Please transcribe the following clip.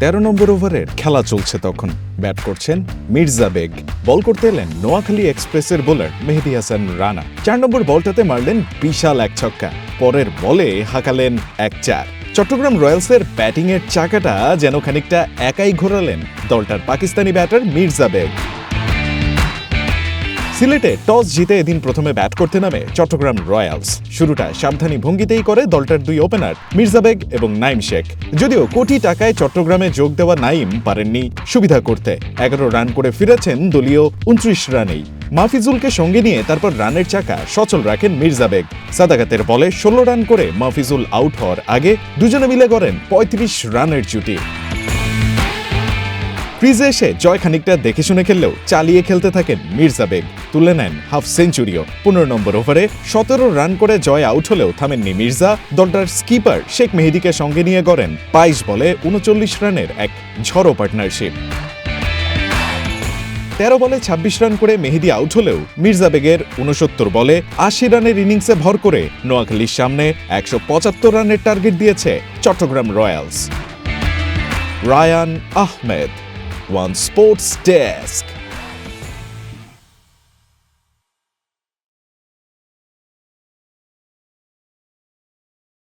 13 নম্বর ওভারের খেলা চলছে তখন। ব্যাট করছেন মির্জা বেগ, বল করতে এলেন নোয়াখালী এক্সপ্রেসের বোলার মেহেদী হাসান রানা। 4 নম্বর বলটাতে মারলেন বিশাল এক ছক্কা, পরের বলে হাঁকালেন 1-4। চট্টগ্রাম রয়্যালসের ব্যাটিংয়ের চাকাটা যেন খানিকটা একাই ঘোরালেন দলটার পাকিস্তানি ব্যাটার মির্জা বেগ। সিলেটে টস জিতে এদিন প্রথমে ব্যাট করতে নামে চট্টগ্রাম রয়্যালস। শুরুটা সাবধানী ভঙ্গিতেই করে দলটার দুই ওপেনার মির্জা বেগ এবং নাইম শেখ। যদিও কোটি টাকায় চট্টগ্রামে যোগ দেওয়া নাইম পারেননি সুবিধা করতে। 11 রান করে ফিরেছেন দলীয় 29 রানেই। মাহফিজুলকে সঙ্গে নিয়ে তারপর রানের চাকা সচল রাখেন মির্জা বেগ। সাদাকাতের বলে 16 রান করে মাহফিজুল আউট হওয়ার আগে দুজনে মিলে গড়েন 35 রানের জুটি। ক্রিজে এসে জয় খানিকটা দেখে শুনে খেললেও চালিয়ে খেলতে থাকেন মির্জা বেগ, তুলে নেন হাফ সেঞ্চুরিও। 15 নম্বর ওভারে 17 রান করে জয় আউট হলেও থামেননি মির্জা। দলটার স্কিপার শেখ মেহেদীকে সঙ্গে নিয়ে গড়েন 22 বলে 39 রানের এক ঝড়ো পার্টনারশিপ। 13 বলে 26 রান করে মেহেদী আউট হলেও মির্জা বেগের 69 বলে 80 রানের ইনিংসে ভর করে নোয়াখালীর সামনে 175 রানের টার্গেট দিয়েছে Chattogram Royals. Rayan Ahmed, One Sports desk.